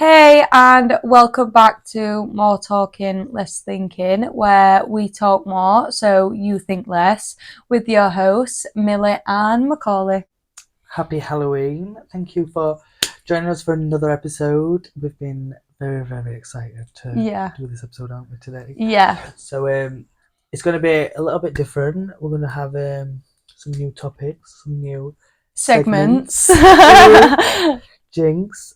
Hey, and welcome back to More Talking, Less Thinking, where we talk more so you think less, with your hosts, Millie and Macaulay. Happy Halloween. Thank you for joining us for another episode. We've been very, very excited to do this episode, aren't we, today? Yeah. So it's going to be a little bit different. We're going to have some new topics, some new Segments. Jinx.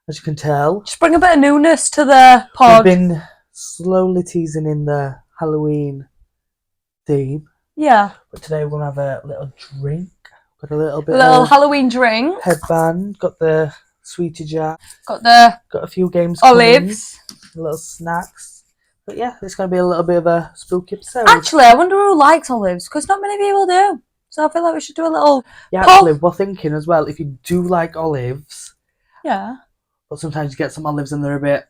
As you can tell, Just bring a bit of newness to the pod. we've been slowly teasing in the Halloween theme. Yeah. But today we're going to have a little drink. Got a little bit little of Halloween drink. headband. Got the sweetie jar. Got a few games olives. Coming, little snacks. But yeah, it's going to be a little bit of a spooky episode. Actually, I wonder who likes olives, because not many people do. So I feel like we should do a little... Yeah, actually, we're thinking as well, if you do like olives... Yeah. But sometimes you get some olives and they're a bit...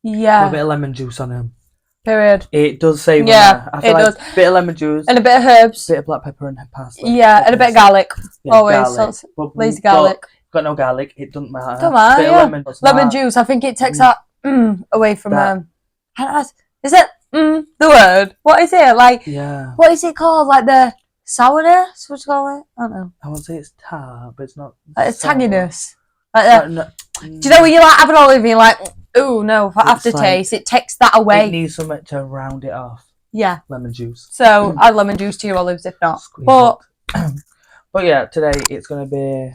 Yeah. With a bit of lemon juice on them. Period. It does say... Yeah, it does. A bit of lemon juice. And a bit of herbs. A bit of black pepper and parsley. Yeah, and a bit of garlic. Yeah, always. garlic. So lazy garlic. Got no garlic, it doesn't matter. Don't matter, bit of lemon juice. I think it takes that away from is it the word? What is it? Like, yeah. What is it called? Like the sourness? What do you call it? I don't know. I won't say it's tart, but it's not. Like it's tanginess. Like no, do you know when you like have an olive and you're like, ooh no, for aftertaste, it takes that away. It needs something to round it off. Yeah. Lemon juice. So add lemon juice to your olives if not. But yeah, today it's gonna be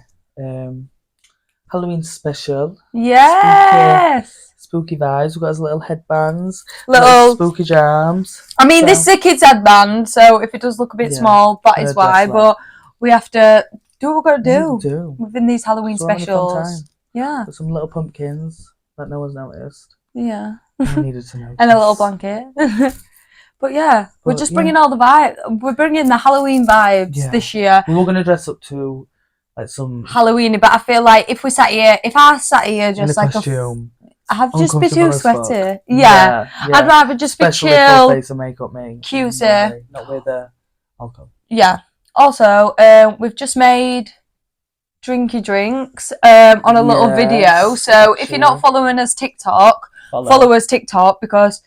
Halloween special. Yes. Spooky vibes. We've got his little headbands, little spooky jams. I mean, this is a kid's headband, so if it does look a bit small, that is why. But we have to do what we're gonna do within these Halloween specials. Yeah. Got some little pumpkins that no one's noticed. Yeah. I needed to know. And a little blanket. But yeah, we're just bringing all the vibe. We're bringing the Halloween vibes this year. We were gonna dress up to like some Halloween, but I feel like if I sat here just like costume, I'd just be too sweaty. Yeah. I'd rather just be chill. Full face of makeup, mate. Cutesy. Not with alcohol. Yeah. Also, we've just made drinky drinks on a little video. So if you're not following us TikTok, follow us TikTok because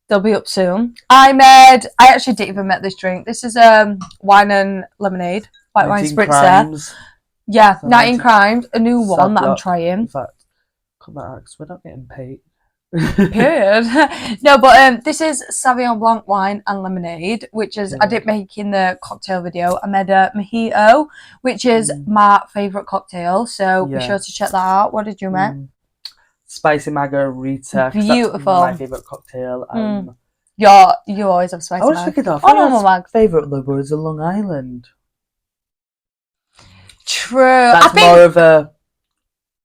they'll be up soon. I actually didn't even make this drink. This is wine and lemonade, white wine spritzer. Yeah, 19 Crimes, a new one that I'm trying. In fact, cut that out because we're not getting paid. Period. No, but this is Sauvignon Blanc wine and lemonade, which is I didn't make in the cocktail video. I made a mojito, which is my favourite cocktail. So be sure to check that out. What did you make? Spicy margarita. Beautiful. That's my favourite cocktail. You always have spicy. I was thinking of my favourite liquor is a Long Island. True. That's more of a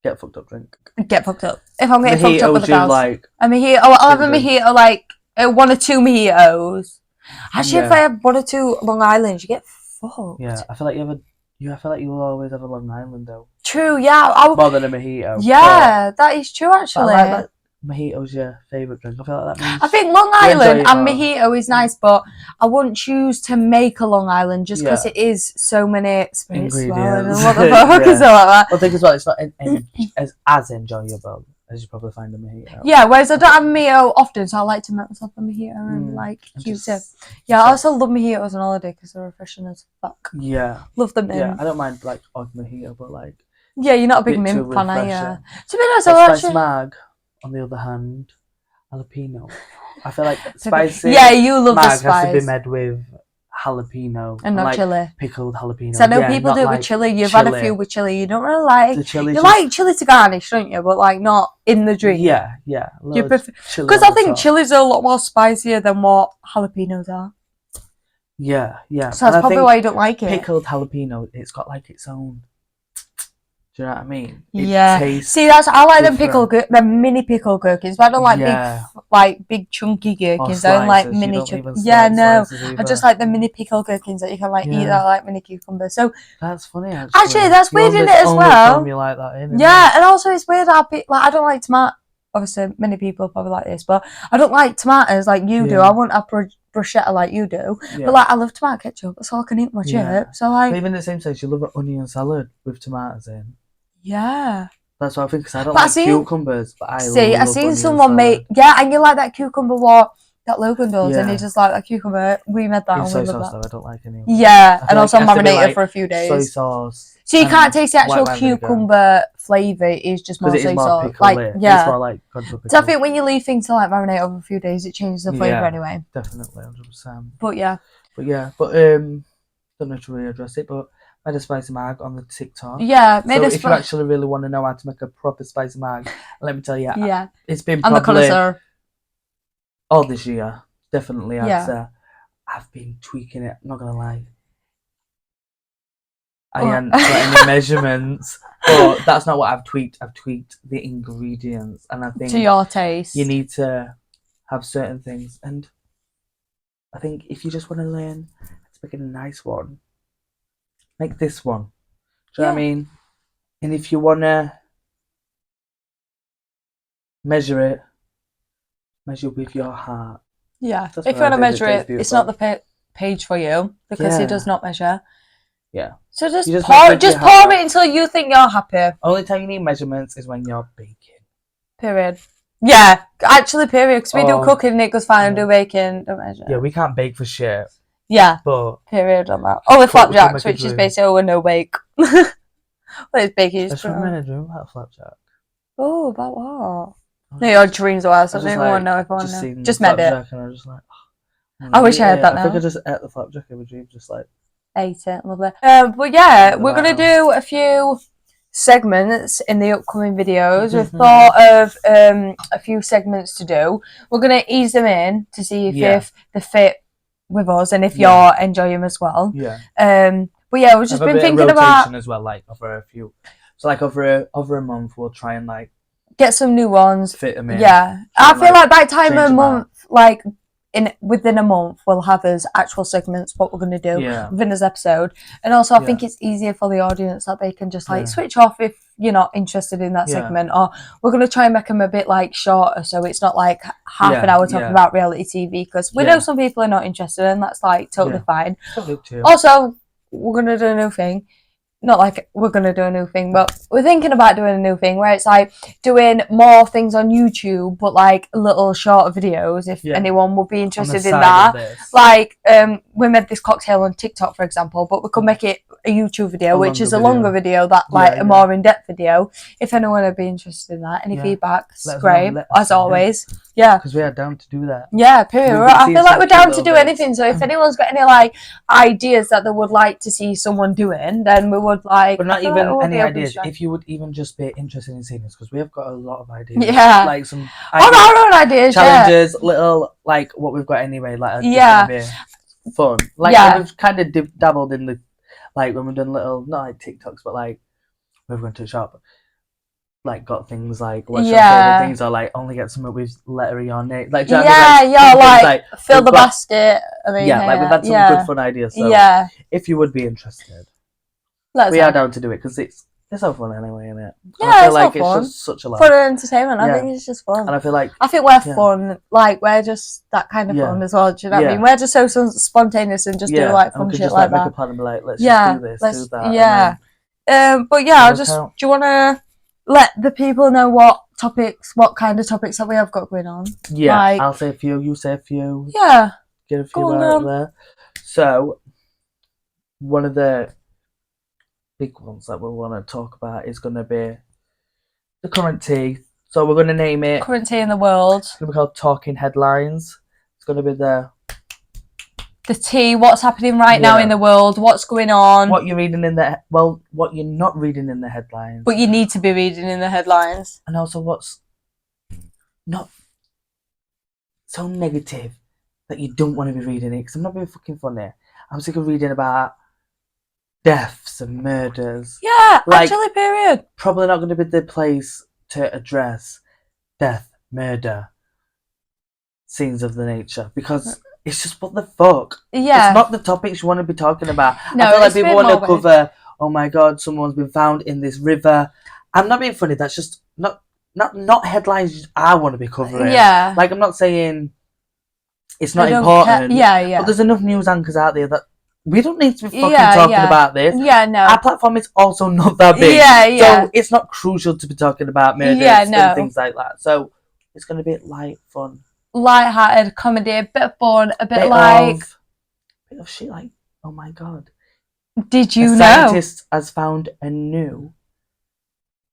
get fucked up drink. Get fucked up. If I'm getting fucked up with the girls. Like a mojito. I'll have a mojito, like 1 or 2 mojitos. Actually, if I have 1 or 2 Long Islands, you get fucked. Yeah, I feel like I feel like you will always have a Long Island though. True. Yeah. More than a mojito. Yeah, that is true. Actually. I like that. Mojito's your favourite drink. I feel like that means I think Long Island and mojito is nice, but I wouldn't choose to make a Long Island just because it is so many spirits swelling and what the fuck is all like that. I think as well, it's not as enjoyable as you probably find a mojito. Yeah, whereas I don't have a mojito often, so I like to make myself a mojito and like cute it. Yeah, I also love mojitos on holiday because they're refreshing as fuck. Yeah, love them. Yeah, I don't mind like odd mojito, but like you're not a big mint fan, are you? To be honest, Spice Mag. On the other hand, jalapeno. I feel like spicy. Yeah, you love the spice. Has to be made with jalapeno and not chili. Pickled jalapeno. So I know people do it with chili. You've had a few with chili. You don't really like the chili. You like chili to garnish, don't you? But like not in the drink. Yeah. You prefer because I think chilies are a lot more spicier than what jalapenos are. Yeah. So that's probably why you don't like it. Pickled jalapeno. It's got like its own. Do you know what I mean? See, I like them mini pickle gherkins, but I don't like big chunky gherkins. I don't like mini chunky. Yeah, no, I just like the mini pickle gherkins that you can like eat that like mini cucumbers. So that's funny. Actually, that's weird in it as well. You like that, isn't it? And also it's weird how I don't like tomato. Obviously, many people probably like this, but I don't like tomatoes like you do. I wouldn't have bruschetta like you do, but like I love tomato ketchup. That's all I can eat with my chip. So like, but even the same size, you love an onion salad with tomatoes in. Yeah. That's what I think, because I don't like cucumbers, but I seen someone make, and you like that cucumber what that Logan does, and he just like that cucumber. We made that. Soy sauce though, I don't like any. Yeah, and also marinated for a few days. Soy sauce. So you can't taste the actual cucumber flavour. It's just more soy sauce. It's more like. So I think when you leave things to like marinate over a few days, it changes the flavour anyway. Definitely, 100%. But don't know to really address it, but made a spicy mag on the TikTok. Yeah, if you actually really want to know how to make a proper spicy mag, let me tell you, it's been probably... I'm the connoisseur. All this year, definitely, I'd say. I've been tweaking it, I'm not going to lie. I haven't got any measurements, but that's not what I've tweaked. I've tweaked the ingredients, and I think... To your taste. You need to have certain things, and I think if you just want to learn how to make a nice one, make this one. Do you know what I mean? And if you want to measure with your heart. Yeah. If you want to measure it, it's not the page for you, because it does not measure. Yeah. So just pour it until you think you're happy. Only time you need measurements is when you're baking. Period. Yeah, actually, period. Because we do cooking, Nick goes fine, and do baking, don't measure. Yeah, we can't bake for shit. Yeah. But period on that. Only flapjacks, which is basically a no bake. Well, it's baking. That's what I'm dream about flapjack. Oh, about what? No, your dreams are so I don't want to know if I want to know. Just made it. And I was just like, I wish I had that now. I think I just ate the flapjack in my dream, just like. Ate it, lovely. But yeah, we're going to do a few segments in the upcoming videos. We've thought of a few segments to do. We're going to ease them in to see if they fit with us and if you're enjoying them as well. Yeah. But yeah, we've just been thinking about as well, like over a few. So like over a month, we'll try and like get some new ones. Fit them in. Yeah, I feel like by the time a month, like. Within a month, we'll have as actual segments what we're going to do within this episode, and also I think it's easier for the audience that they can just like switch off if you're not interested in that segment, or we're going to try and make them a bit like shorter, so it's not like half an hour talking about reality TV, because we know some people are not interested, and that's like totally fine. Also, we're going to do a new thing. Not like we're going to do a new thing, but we're thinking about doing a new thing where it's like doing more things on YouTube, but like little shorter videos if anyone would be interested in that. Like, we made this cocktail on TikTok, for example, but we could make it a YouTube video, which is a longer video, that like a more in-depth video. If anyone would be interested in that, any feedback's great, as always. Yeah. Because we are down to do that. Yeah, period. I feel like we're down to do anything, so if anyone's got any like ideas that they would like to see someone doing, then we would like... But not even any ideas. If you would even just be interested in seeing this, because we have got a lot of ideas. Yeah. Like some our own ideas, challenges, little, like what we've got anyway. Like, fun. Like, we've kind of dabbled in the, like, when we've done little, not like TikToks, but like, we've gone to a shop, like, got things like, what's your favourite things, or like, only get something with lettery on it. Like, like fill the basket. I mean, like, we've had some good fun ideas. So, if you would be interested. We are down to do it, because it's so fun anyway, isn't it? Yeah, I feel it's like fun. It's just such a lot. Fun and entertainment. I think it's just fun. And I feel like we're fun. Like, we're just that kind of fun as well. Do you know what I mean? We're just so spontaneous and just do like fun shit like that. Make a plan and be like, let's just do this, do that. Yeah. But yeah, do you want to let the people know what kind of topics that we have got going on? Yeah, like, I'll say a few, you say a few. Yeah. Get a few out there. So, one of the big ones that we want to talk about is going to be the current tea. So we're going to name it current tea in the world. It's going to be called Talking Headlines. It's going to be the tea, what's happening right now in the world, what's going on, what you're reading in what you're not reading in the headlines, but you need to be reading in the headlines, and also what's not so negative that you don't want to be reading it. Because I'm not being fucking funny. I'm sick of reading about deaths and murders. Yeah, like, actually, period. Probably not going to be the place to address death, murder, scenes of the nature, because it's just what the fuck. Yeah. It's not the topics you want to be talking about. No, I feel like people want to cover, oh my god, someone's been found in this river. I'm not being funny, that's just not headlines I want to be covering. Yeah. Like, I'm not saying it's not important. But there's enough news anchors out there that we don't need to be fucking talking about this. Yeah, no. Our platform is also not that big. So it's not crucial to be talking about murders and things like that. So it's going to be light, fun. Light-hearted comedy, a bit of fun, a bit of shit like, oh my god. Did you know? Scientist has found a new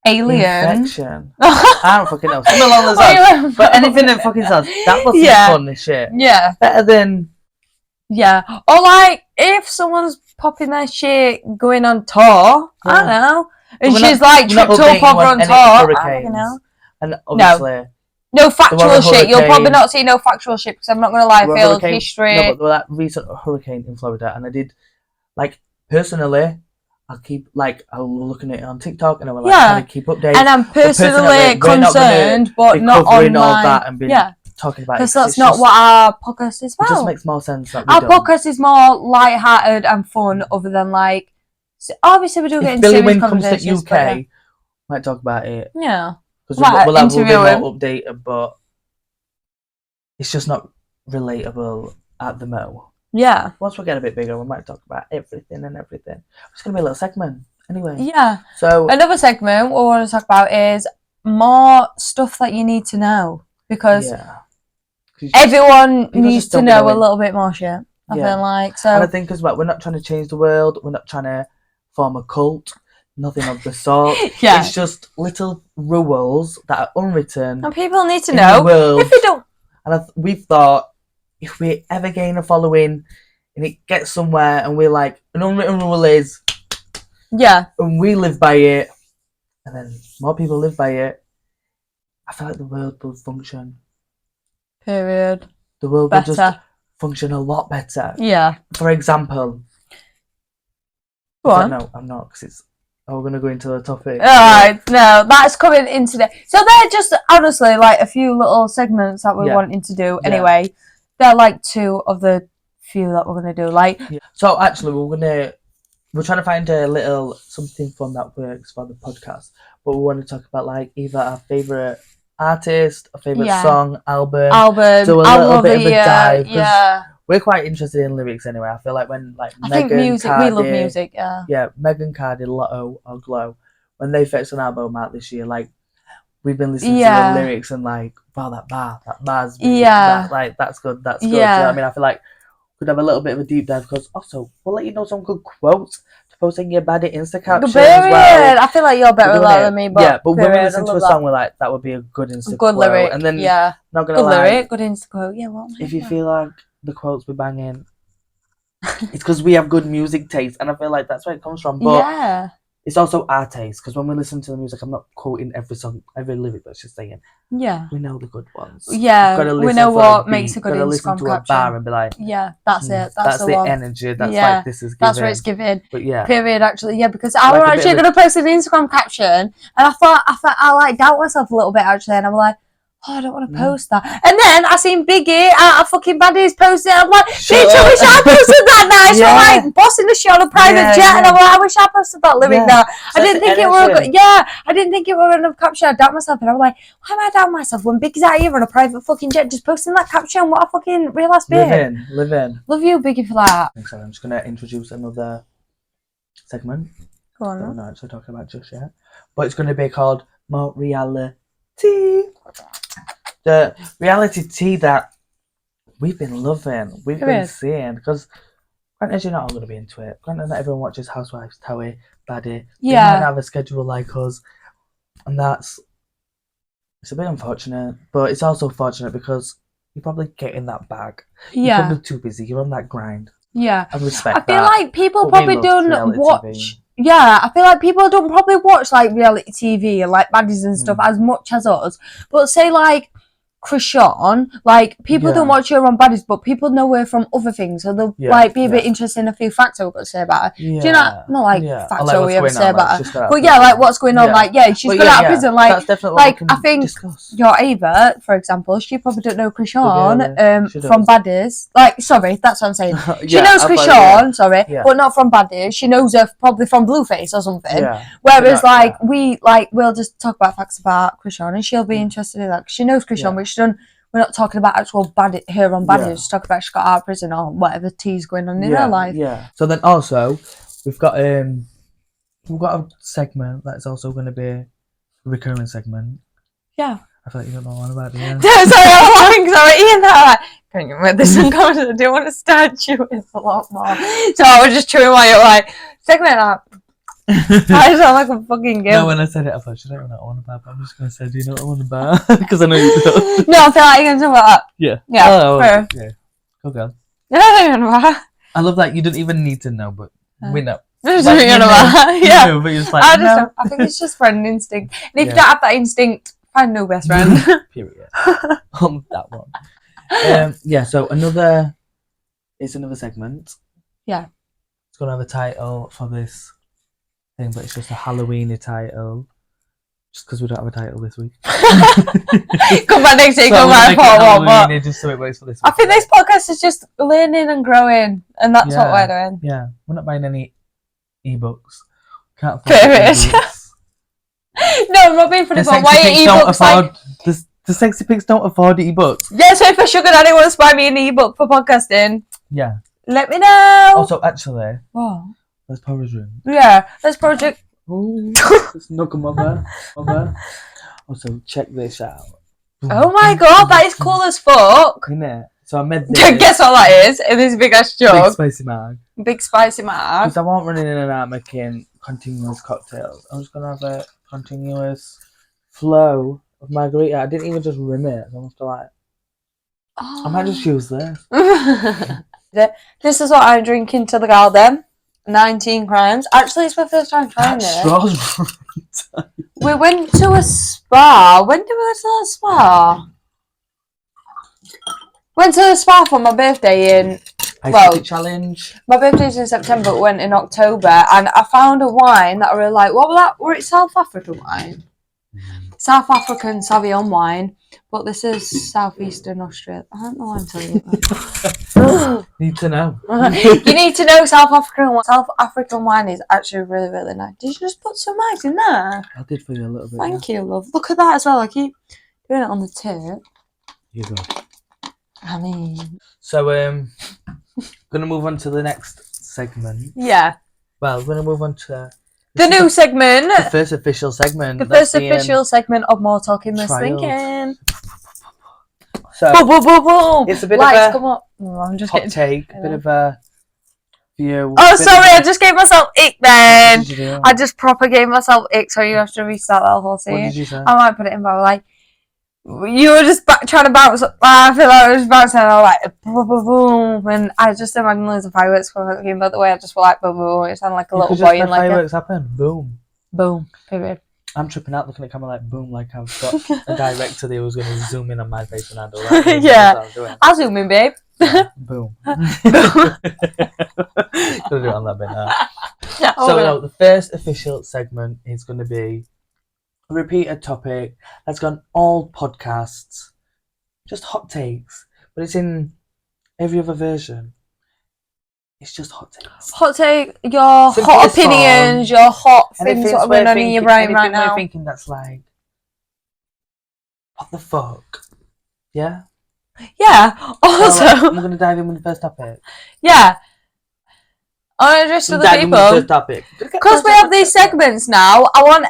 alien infection. I don't fucking know. Something along those lines. But anything that fucking sounds, that was fun as shit. Yeah. Better than... Yeah. Or like, if someone's popping their shit going on tour, I don't know. And she's like tripped up over on tour. I don't know. And obviously... No factual shit. You'll probably not see no factual shit because I'm not going to lie, field history. No, but there was that recent hurricane in Florida, and I did, like, personally, I was looking at it on TikTok, and I was like, trying to keep updates. And I'm personally concerned, but not online. All that and be talking about it. Because that's not what our podcast is about. It just makes more sense that our podcast is more light-hearted and fun, other than, like, obviously we do get into serious conversations. Billy Wynn comes to UK, might talk about it. Yeah. Because we'll be more updated, but it's just not relatable at the mo. Yeah. Once we get a bit bigger, we might talk about everything and everything. It's going to be a little segment, anyway. Yeah. So another segment what we want to talk about is more stuff that you need to know. Because everyone needs to know a little bit more shit, I feel like. So. And I think as well, we're not trying to change the world. We're not trying to form a cult. Nothing of the sort. It's just little rules that are unwritten. And people need to know. If they don't. And we've thought, if we ever gain a following and it gets somewhere and we're like, an unwritten rule is. Yeah. And we live by it. And then more people live by it. I feel like the world will function. Period. The world will just function a lot better. Yeah. For example. Go on. No, I'm not, because it's. Oh, we're going to go into the topic. Alright, no, that's coming in today. So they're just, honestly, like a few little segments that we're wanting to do anyway. They're like two of the few that we're going to do. Like, So actually, we're trying to find a little something fun that works for the podcast. But we want to talk about like either our favourite artist, a favourite song, album. Do a little bit of a dive. Yeah. We're quite interested in lyrics anyway. I feel like when I think music, we love music, Yeah, Megan Cardi, Lotto or Glow, when they fetched an album out this year, like we've been listening to the lyrics and like, wow, that bar's that's good. Yeah. You know what I mean? I feel like we could have a little bit of a deep dive because also we'll let you know some good quotes to post in your baddie Insta caption as well. I feel like you're better at that than me, but but when we listen to a song, we're like, that would be a good Insta quote. Lyric, and then not gonna lie, lyric, good Insta quote. Yeah, what? If you feel like the quotes we're banging, it's because we have good music taste, and I feel like that's where it comes from. But it's also our taste, because when we listen to the music, I'm not quoting every song, every lyric, that's just saying. Yeah. We know the good ones. Yeah. We know what makes a good Instagram listen to caption. A bar and be like, yeah, that's it. That's the one. energy. That's like this is giving. That's what it's giving. But yeah. Period. Actually, yeah, because I was actually going to post an Instagram caption, and I thought I like doubt myself a little bit actually, and I'm like, oh, I don't want to post that. And then I seen Biggie out of fucking Baddies posting. I'm like, bitch, I wish I posted that nice. We're like bossing the shit on a private jet, and I'm like, I wish I posted that lyric now. I didn't think it were good. I didn't think it were enough caption. I doubt myself, and I'm like, why am I doubting myself when Biggie's out here on a private fucking jet just posting that caption? What a fucking real ass bitch. Live in. Love you, Biggie, for that. So I'm just gonna introduce another segment. Go on. We're not actually talking about just yet, but it's gonna be called More Reality. The reality tea that we've been loving, we've been seeing, because granted you're not all going to be into it. Granted not everyone watches Housewives, Towie, Baddie. They might have a schedule like us, and it's a bit unfortunate, but it's also fortunate because you're probably getting that bag. You're probably too busy. You're on that grind. Yeah, I respect that. I feel like people probably don't watch. TV. Yeah, I feel like people don't probably watch like reality TV and like baddies and stuff as much as us. But say like Krishan, like people don't watch her on baddies, but people know her from other things, so they'll like be a bit interested in a few facts I've got to say about her. Do you know? Not like facts like we ever say about her, but like what's going on. Like she's got out of prison. Like that's definitely like I think your Ava, for example, she probably don't know Krishan from baddies. Like sorry, that's what I'm saying. She knows Krishan, but not from baddies. She knows her probably from Blueface or something. Whereas we'll just talk about facts about Krishan, and she'll be interested in that. She knows Krishan, which she's done we're not talking about actual her on baddies. Just talking about she got out of prison or whatever tea's going on in her life. Yeah. So then also we've got a segment that's also going to be a recurring segment. Yeah. I feel like you don't know what about it. Yeah. Sorry, I'm laughing. Sorry, Ian. Like, can you with this and I do want to start chewing a lot more. So I was just chewing while you're like segment up. I sound like a fucking girl. No, when I said it, I thought, should I know what I want about? But I'm just going to say, do you know what I want about? Because I know you don't. No, I feel like you're going to talk about that. Yeah. Yeah. Oh, fair. yeah. Go, girl. I love that you don't even need to know, but we know. Yeah. But you're just like, I think it's just friend instinct. And if you don't have that instinct, find no best friend. Period. On that one. Yeah, so it's another segment. Yeah. It's going to have a title for this thing, but it's just a Halloween-y title. Just because we don't have a title this week. Come back next week, come back for one. Just so it works for this week. I think this podcast is just learning and growing, and that's what we're doing. Yeah, we're not buying any ebooks. Can't afford ebooks. No, I'm not being funny, but why are ebooks like... The sexy pigs don't afford ebooks. Yeah, so if a sugar daddy wants to buy me an ebook for podcasting, let me know. Also, actually, what? Let's pour a drink. Yeah, let's project. Ooh, let's knock them over. Also, check this out. Oh my god, that is cool as fuck. Isn't it? So I made this. Guess what that is? In this big ass jug. Big spicy mag. Big spicy mag. Because I won't run in and out making continuous cocktails. I'm just going to have a continuous flow of margarita. I didn't even just rim it. So I'm going to like... Oh. I might just use this. This is what I'm drinking to the garden. 19 crimes. Actually, it's my first time trying this. We went to a spa. When did we go to that spa? Went to the spa for my birthday in... challenge. My birthday's in September, but went in October, and I found a wine that I really like. What was that? Were it South African wine? South African Sauvignon wine, but this is Southeastern Australia. I don't know why I'm telling you that. Need to know. You need to know South African wine is actually really, really nice. Did you just put some ice in there? I did for you a little bit. Thank you, love. Look at that as well. I keep doing it on the tip. You go. I mean... So, gonna move on to the next segment. Yeah. Well, we're gonna move on to... The new segment. The first official segment. The first official segment of More Talking, Less Thinking. So, boom, boom, boom, boom. It's a bit Lights, of a come up. Oh, I'm just hot take, a bit of a view. Oh, sorry, I just gave myself ick then. What did you do? I just proper gave myself ick, so you have to restart that whole scene. What did you say? I might put it in, but like, you were just trying to bounce. I feel like I was bouncing, and I was like, boom, boom, boom. And I just imagine loads of fireworks coming, but the way I just felt like, boom, boom. It sounded like a little boy in like fireworks happen. Boom. Boom. Period. I'm tripping out looking at camera like boom, like I've got a director there who's going to zoom in on my face and I do that. Yeah. I'll zoom in, babe. Yeah, boom. Gonna do it on that bit now. Yeah, so the first official segment is going to be a repeated topic that's gone all podcasts, just hot takes, but it's in every other version. It's just hot takes. Hot take, your hot opinions, your hot things that are going on in your brain right now. We're thinking that's like, what the fuck? Yeah? Yeah. Also, I'm going to dive in with the first topic. Yeah. I want to address other people. Because we have these segments now, I want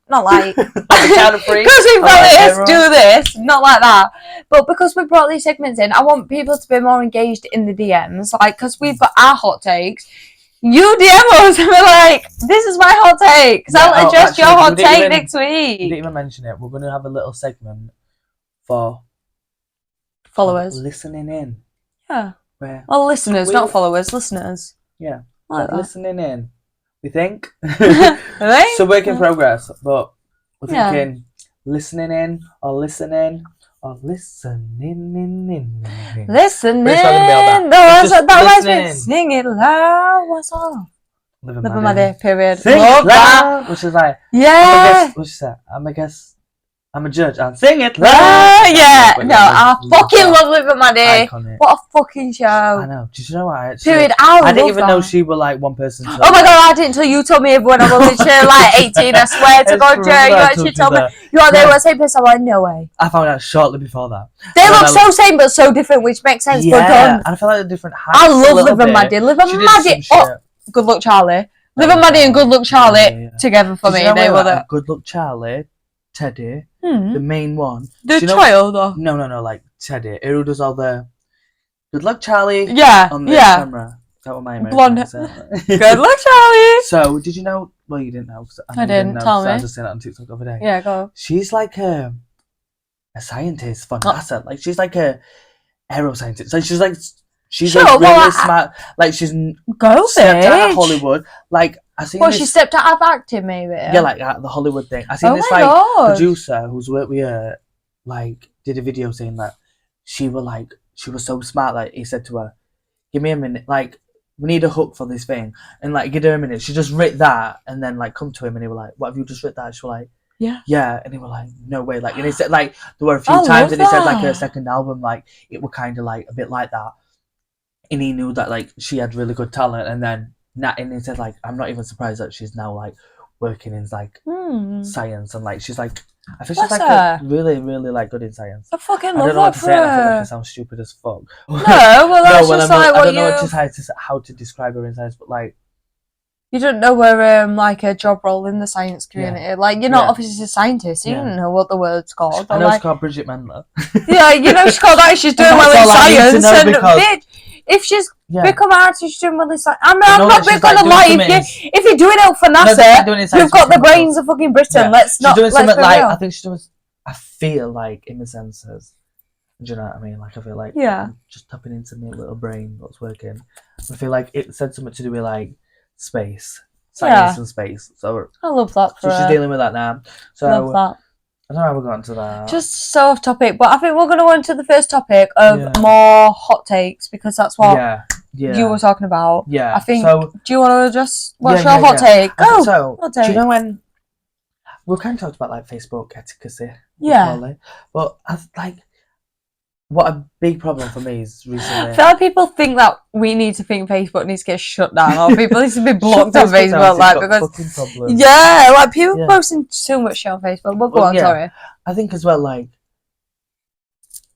not like... Because we've got to do this, not like that. But because we brought these segments in, I want people to be more engaged in the DMs. Like, because we've got our hot takes. You DM us and be like, this is my hot take. Because I'll address your hot take next week. You didn't even mention it. We're going to have a little segment for... followers. Listening in. Yeah. Well, listeners, not followers. Listeners. Yeah. Like listening in. We think. Really? So work in progress, but we're thinking listening in or listening or listening in. Listening. That reminds me. Sing it loud. What's up? Living my day. Period. Sing it loud. Which is like. Yeah. What's that? I'm a judge and sing it loud. Yeah. No, I fucking love Living My Day. Iconic. What a fucking show. I know. Did you know what? Period. I didn't even know she were like one person. Oh my god, I didn't until you told me when I was literally like 18. I swear to God, Joe, you actually told me. They were the same person. I'm like, no way. I found out shortly before that. They look so same but so different, which makes sense. Yeah, but and I feel like they're different heights. I love Liv and Maddie. Liv and Maddie. Oh, Good Luck Charlie. Liv and Maddie and Good Luck Charlie together for me. They were the Good Luck Charlie, Teddy, the main one. The child, or no, like Teddy, who does all the Good Luck Charlie. Yeah, on the camera. That was my blonde. Good Luck Charlie. So, did you know? Well, you didn't know. I didn't. Tell me. I just seen it on TikTok the other day. Yeah, go. She's like a scientist for NASA. Like she's like a aeroscientist. Like she's like really smart. Like she's stepped out of Hollywood. Like I seen. Well, she stepped out of acting, maybe. Yeah, like the Hollywood thing. I seen this producer who's worked with her, like did a video saying that she was so smart. Like he said to her, "Give me a minute. Like we need a hook for this thing," and like give her a minute. She just writ that, and then like come to him, and he was like, "What have you just writ that?" She was like, yeah, and he was like, "No way!" Like, and he said like there were a few times, and he said like her second album, like it was kind of like a bit like that, and he knew that like she had really good talent, and then and he said like, "I'm not even surprised that she's now like working in like science, and like she's like." I think she's like really, really like good in science. I fucking love that. I don't know what to say. I feel like she sounds stupid as fuck. No, well that's just like what I don't know how to describe her in science, but like you don't know her like a job role in the science community. Yeah. Like you're not obviously a scientist. You don't know what the word's called. I know it's called Bridget Mendler. Yeah, you know she's called that. She's doing well in science. And bitch, if she's become an artist, she's doing well in science. I'm not gonna lie. If you're doing it for NASA, you've got the brains of fucking Britain. Yeah. Let's not. She's doing something like I think she's doing. I feel like in the senses. Do you know what I mean? Like I feel like I'm just tapping into my little brain what's working. I feel like it said something to do with like space, science and space. So I love that. So she's dealing with that now. So love that. I don't know how we got into that. Just so off topic, but I think we're going to go into the first topic of more hot takes because that's what you were talking about. Yeah. I think. So, do you want to just what's your hot take? Go. So, hot take. Do you know when we kind of talked about like Facebook etiquette? Yeah. But I like what a big problem for me is recently. I feel like people think that we need to think Facebook needs to get shut down or people need to be blocked on Facebook, like because like people posting too much shit on Facebook. But go on, sorry. I think as well, like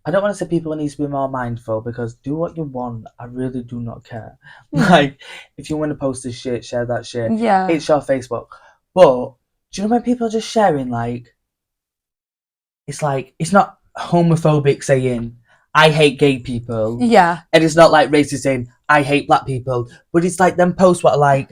I don't want to say people need to be more mindful because do what you want. I really do not care. Like if you want to post this shit, share that shit. Yeah, it's your Facebook. But do you know when people are just sharing like it's not homophobic saying I hate gay people. Yeah. And it's not like racist saying I hate black people. But it's like them posts what are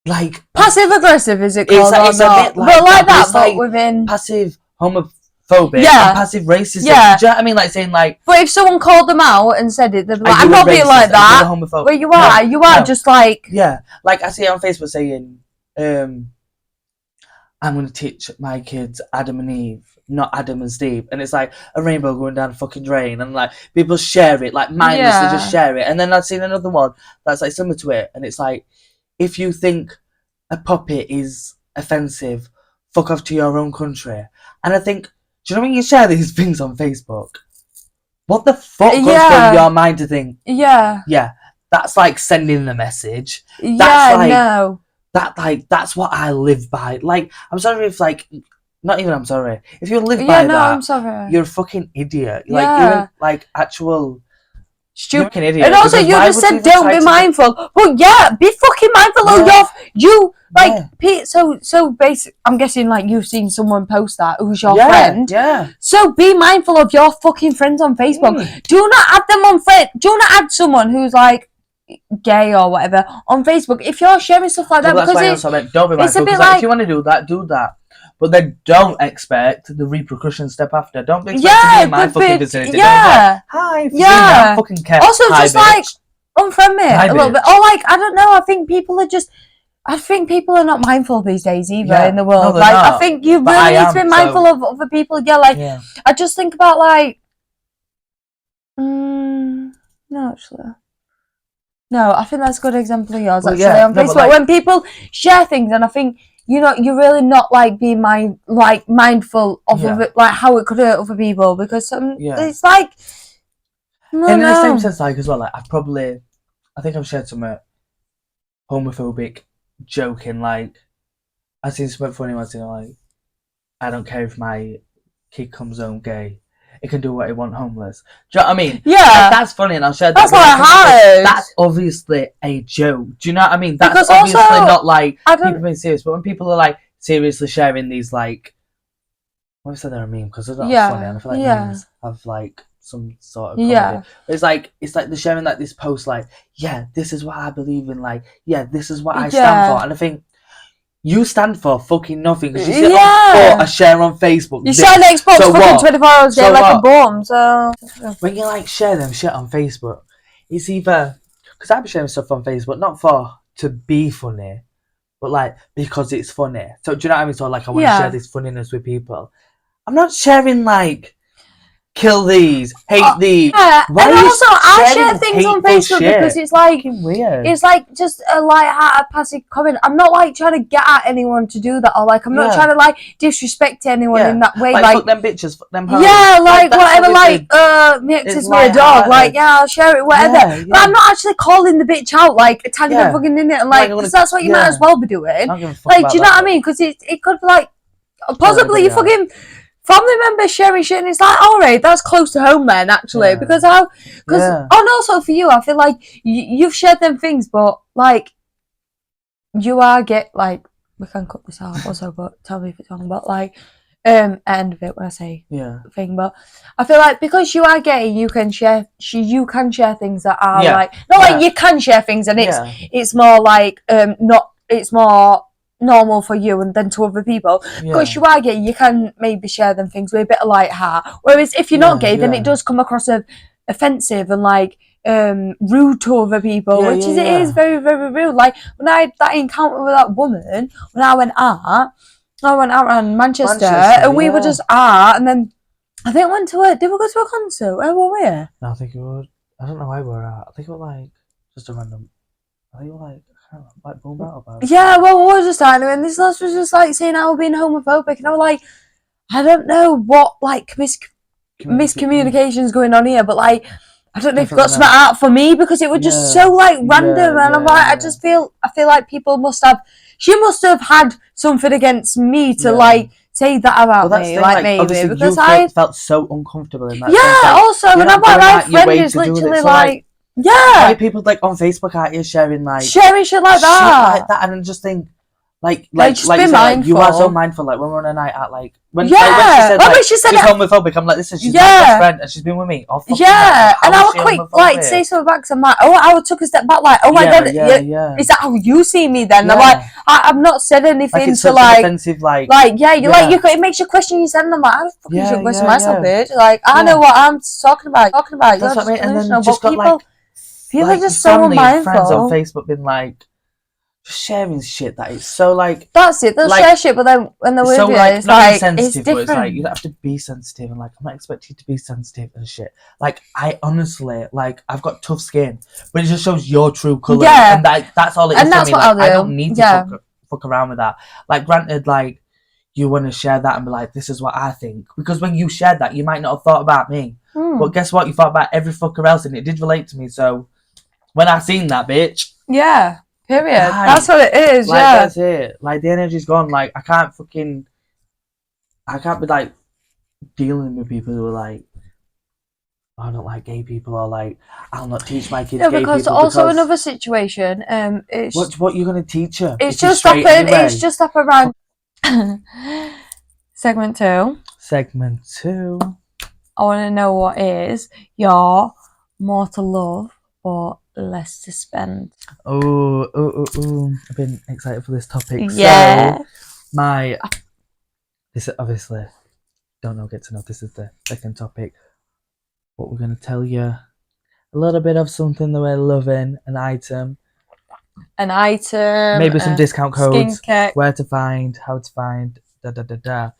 like passive aggressive is it called? It's a bit like that, but like within passive homophobic and passive racism. Yeah. Do you know what I mean? Like saying like but if someone called them out and said it, they'd be like, I'm not being like that. Well you are just like like I see on Facebook saying, I'm gonna teach my kids Adam and Eve, not Adam and Steve, and it's like a rainbow going down a fucking drain, and like people share it, like mindlessly just share it, and then I've seen another one that's like similar to it, and it's like, if you think a puppet is offensive, fuck off to your own country, and I think, do you know when you share these things on Facebook, what the fuck goes through your mind to think? Yeah, that's like sending the message. That's like, no. That's what I live by. Like, I'm sorry if not even I'm sorry. If you live by that, I'm sorry. You're a fucking idiot. Like, you're like actual stupid idiot. And also, you just said don't be mindful. But be fucking mindful of you. Like, so basic. I'm guessing like you've seen someone post that who's your friend. Yeah. So be mindful of your fucking friends on Facebook. Do not add them on friend. Do not add someone who's like gay or whatever on Facebook if you're sharing stuff like that, because don't be mindful, because if you want to do that, but then don't expect the repercussions step after. Don't be expect to be in my fucking vicinity. Hi, I fucking care. Also, just like unfriend me a little bit, or like I don't know. I think people are not mindful these days either in the world. No, like not. I think you really need to be mindful of other people. I just think about like, no, actually. No, I think that's a good example of yours on Facebook. When people share things, and I think you're really not like being mindful of like how it could hurt other people, because it's like in the same sense, like as well, like I think I've shared some homophobic joking, like I seen something funny once, like I don't care if my kid comes home gay. It can do what it want homeless. Do you know what I mean? Yeah. Like, that's funny, and I'll share that. That's like that's obviously a joke. Do you know what I mean? That's because obviously also, not like people being serious. But when people are like seriously sharing these like, I said they're a meme because they're not funny, and I feel like memes have like some sort of comedy. Yeah. But it's like they're sharing like this post like, yeah, this is what I believe in, like, yeah, this is what I stand for, and I think you stand for fucking nothing because you sit on a share on Facebook. You share the Xbox so fucking 24 hours a day like a bomb. So when you like share them shit on Facebook, it's either because I be sharing stuff on Facebook not for to be funny, but like because it's funny. So do you know what I mean? So like I want to share this funniness with people. I'm not sharing like kill these, hate these. Yeah, and also I share things on Facebook because it's like weird. It's like just a light-hearted passive comment. I'm not like trying to get at anyone to do that, or like I'm not trying to like disrespect anyone in that way. Like fuck them bitches, fuck them hoes. Yeah, like whatever. Like me is me a dog. Like I'll share it, whatever. But I'm not actually calling the bitch out, like tagging her fucking in it, and like because that's what you might as well be doing. Like, do you know what I mean? Because it could like possibly you fucking family members sharing shit, and it's like, all right, that's close to home then, actually, because and also for you, I feel like you've shared them things, but like you are like we can cut this out also, but tell me if it's wrong, but like end of it when I say thing, but I feel like because you are gay, you can share things that are like not like you can share things, and it's more like it's more normal for you and then to other people because you are gay, you can maybe share them things with a bit of light heart, whereas if you're not gay then it does come across as offensive and like rude to other people, which it is very, very rude. Like when I had that encounter with that woman when I went out around Manchester and we were just out, and then I think went to did we go to a concert? Where were we? No, I think it was, I don't know where we were at. I think it was like just a random, I think it was like boom out about it. Yeah, well, we were just out and this lass was just like saying I was being homophobic, and I was like, I don't know what like miscommunication's going on here, but like I don't know if you got something out for me because it was just so like random, and I'm like, I feel like people she must have had something against me to like say that about me, like maybe because I felt so uncomfortable in that. Yeah, also, and I'm like, my friend is literally like, why are people like on Facebook out here sharing shit like that, and I just think. Like just be mindful. You are so mindful. Like when we're on a night out, like when she said she's homophobic, I'm like, listen, she's my best friend and she's been with me. And I would quick like say something back because I'm like, I took a step back, like, oh my god, is that how you see me then? I'm like, I've not said anything to like, offensive, like it makes you question yourself, and I'm like, I fucking should question myself, bitch. Like I know what I'm talking about. That's what I mean. And then just got people are just so unmindful. Friends on Facebook been like. Sharing shit that it's so like that's it. They'll share shit, but then when they're with you, it's like it's different. It's like you have to be sensitive, and like I'm not expecting you to be sensitive and shit. Like I honestly, like I've got tough skin, but it just shows your true colour, and that's all it is. And that's what I don't need to fuck around with that. Like granted, like you want to share that and be like, this is what I think, because when you shared that, you might not have thought about me, but guess what? You thought about every fucker else, and it did relate to me. So when I seen that, bitch, period. That's what it is, that's it. Like, the energy's gone. Like, I can't be, like, dealing with people who are like, oh, I don't like gay people, or like, I'll not teach my kids gay people. Because also another situation, it's... What are you going to teach her? It's just up around... Segment 2. I want to know what is your more to love or less to spend. I've been excited for this topic. Yeah. So this obviously get to know this is the second topic. What we're going to tell you a little bit of something that we're loving, an item, maybe some discount codes, where to find, how to find,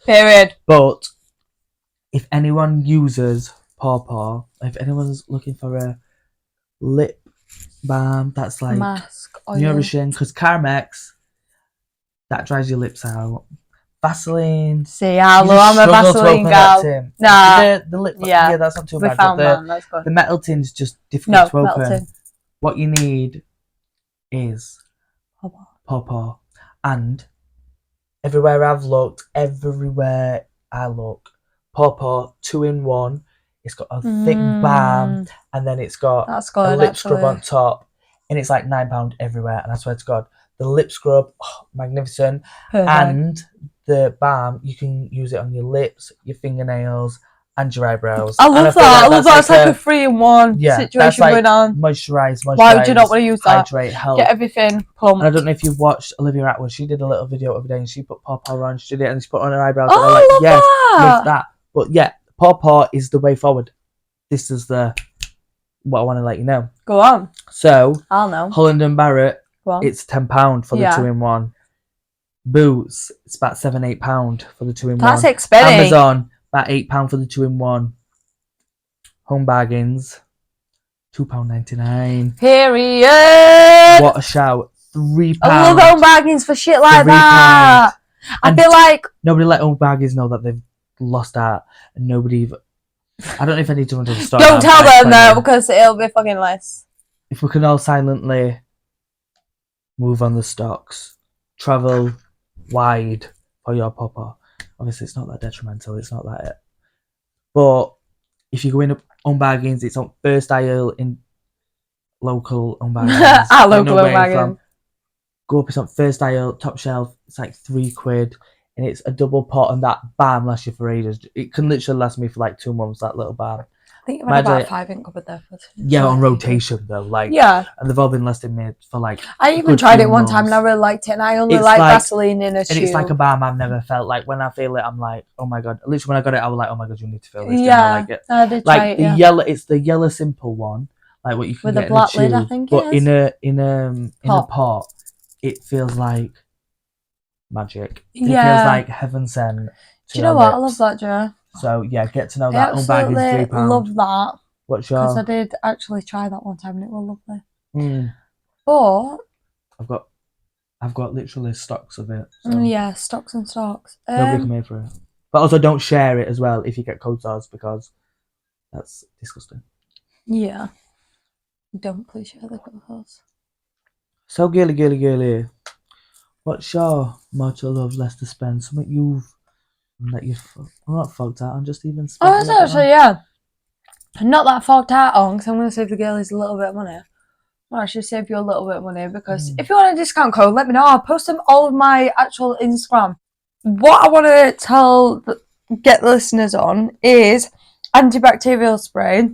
Period. But if anyone uses Paw, if anyone's looking for a lip balm that's like mask, nourishing, because Carmex that dries your lips out. Vaseline. See, I'm a Vaseline gal. Nah, the lip. Yeah, that's not too bad. That's good. The metal tin's just difficult to open. What you need is Paw and everywhere I've looked, everywhere I look, Pawpaw 2-in-1. It's got a thick balm, and then it's got a lip scrub on top, and it's like £9 everywhere. And I swear to God, the lip scrub, magnificent. Perfect. And the balm, you can use it on your lips, your fingernails, and your eyebrows. I love that. I love that. It's like a 3-in-1 situation going on. Moisturise. Why would you not want to use that? Hydrate, help. Get everything pumped. And I don't know if you've watched Olivia Atwood. She did a little video the other day, and she put Pawpaw on. She did it, and she put it on her eyebrows. Oh, and I'm like, yes, love that. But yeah, Pawpaw is the way forward. This is what I want to let you know. Go on. So I'll know. Holland and Barrett. It's £10 for the 2-in-1. Boots, it's about £7-8 for the 2-in-1. That's expensive. Amazon, about £8 for the 2-in-1. Home Bargains, £2.99. Period. What a shout. £3. I love Home Bargains for shit like that. I feel like nobody let Home Bargains know that they've lost out, and nobody. I don't know if I need to run to the store. Don't tell them though, because it'll be fucking less. If we can all silently move on the stocks, travel wide for your Pawpaw. Obviously, it's not that detrimental. It's not that it. But if you go in Home Bargains, it's on first aisle in local Home Bargains. Local Home Bargains. Go up, it's on first aisle, top shelf. It's like £3, and it's a double pot, and that balm lasts you for ages. It can literally last me for like 2 months. That little balm. I think you've had about 5 in cupboard there. Yeah, on rotation though. Like and they've all been lasting me for like. I even tried it one time and I really liked it, and I only like Vaseline in a tube. And it's like a balm I've never felt. Like when I feel it, I'm like, oh my God. At least when I got it, I was like, oh my God, you need to feel this. Yeah, I like it. I did like try it. The yellow, it's the yellow simple one, like what you can with get a black in a tube, lid, I think. But in a pot, it feels like magic. It feels like heaven sent. Do you know what? I love that, Joe. So yeah, get to know that. I absolutely love that. What's your? Because I did actually try that one time and it was lovely. But I've got literally stocks of it. So. Yeah, stocks and stocks. Nobody can pay for it. But also don't share it as well if you get cold sores, because that's disgusting. Yeah. Don't please share the cold sores. So girly. What's your motto of less to spend? Something I'm not fucked out. I'm just even. Oh, that's actually not that fucked out on, because I'm going to save the girlies a little bit of money. I'll actually save you a little bit of money, because if you want a discount code, let me know. I'll post them all of my actual Instagram. What I want to get the listeners on is antibacterial spray.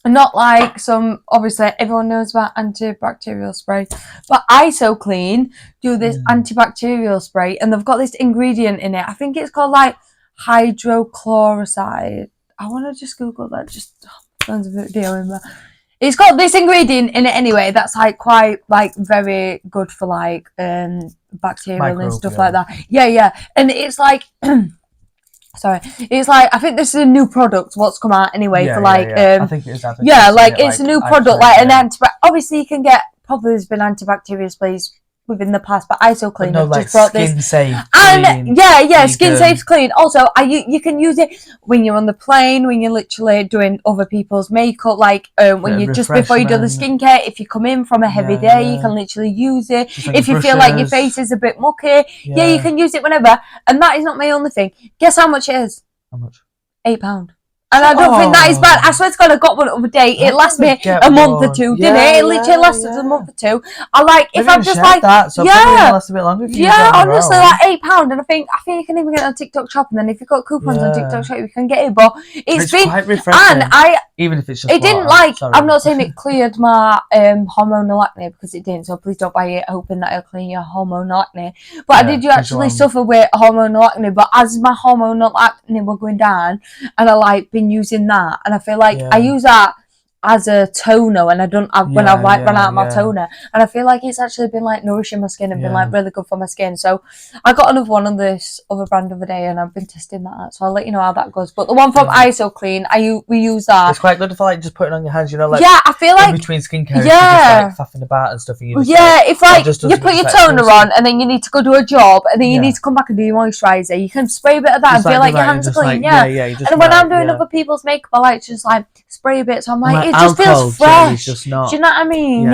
Not like some, obviously everyone knows about antibacterial spray, but IsoClean do this antibacterial spray, and they've got this ingredient in it. I think it's called like hydrochloricide. I want to just Google that. Just sounds a video in there. It's got this ingredient in it anyway. That's like quite like very good for like bacterial and stuff like that. Yeah, and it's like. Sorry, it's like I think this is a new product. What's come out anyway for like I think it is. It's a new product. Like an obviously you can get probably there's been antibacterial sprays within the past, but IsoClean have just brought this. Skin safe, and skin safe clean. Also, you can use it when you're on the plane, when you're literally doing other people's makeup, like when you just before you do the skincare. If you come in from a heavy day, you can literally use it. Like if you feel like your face is a bit mucky, you can use it whenever. And that is not my only thing. Guess how much it is? How much? £8. And I don't think that is bad. I swear to God, I got one the other day. It lasted me a month or two, didn't it? It literally lasted a month or two. I like, if I'm just like, that, so it'll last a bit longer. Honestly, like £8. And I think you can even get it on TikTok Shop. And then if you've got coupons on TikTok Shop, you can get it. But it's been quite refreshing. And even if it's just it didn't I'm not saying it cleared my hormonal acne, because it didn't. So please don't buy it hoping that it'll clean your hormonal acne. But I did actually suffer with hormonal acne. But as my hormonal acne were going down, and I like been using that. And I feel like I use that as a toner, and I don't when I've like run out of my toner, and I feel like it's actually been like nourishing my skin and been like really good for my skin. So I got another one on this other brand the other day, and I've been testing that out, so I'll let you know how that goes. But the one from IsoClean, we use that. It's quite good for like just putting on your hands, like I feel like in between skincare, just like faffing about and stuff. And you just, if like you put your toner on, and then you need to go do a job, and then you need to come back and do your moisturiser, you can spray a bit of that and feel like your hands are clean. And when I'm doing other people's makeup, I like to just like spray a bit, so I'm like, it just feels fresh. Just not, do you know what I mean?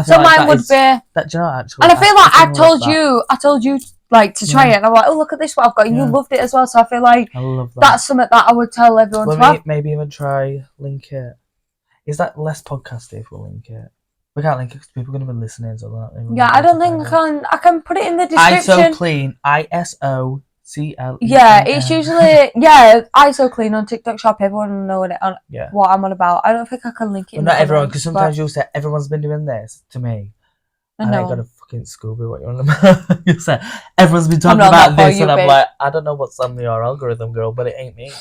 So like mine would be. That, do you know, actually, and I feel like I told you like to try it, and I'm like, oh, look at this, what I've got, and you loved it as well. So I feel like I love that. That's something that I would tell everyone to have. Maybe even try link it. Is that less podcasty if we link it? We can't link it because people are going to be listening, so yeah, I don't think I can put it in the description. ISO clean, ISOCLEAN. Yeah, it's usually ISO clean on TikTok Shop. Everyone will know what I'm on about. I don't think I can link it. Well, not everyone, because sometimes you'll say everyone's been doing this to me. And I got a fucking Scooby. What you want to you say? Everyone's been talking about this, and I'm like, I don't know what's on your algorithm, girl, but it ain't me.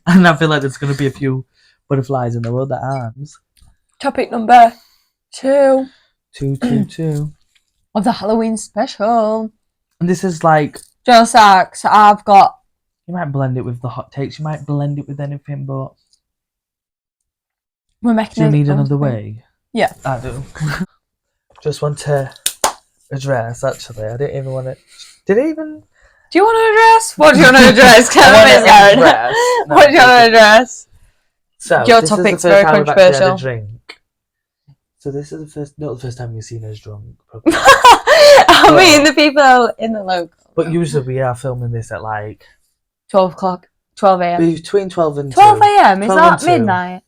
And I feel like there's gonna be a few butterflies in the world that arms. Topic number 2. 222 of the Halloween special. And this is like John Sachs. I've got. You might blend it with the hot takes. You might blend it with anything, but we're making. Do you need another way? Yeah, I do. Just want to address. Actually, I didn't even want to. Did I even? Do you want to address? What do you want to address? What do you want to address? So your topic's very controversial. So this is not the first time you've seen us drunk. I mean, the people in the local. But usually we are filming this at like 12 o'clock, 12 a.m. Between 12 and 12 a.m. Is that midnight?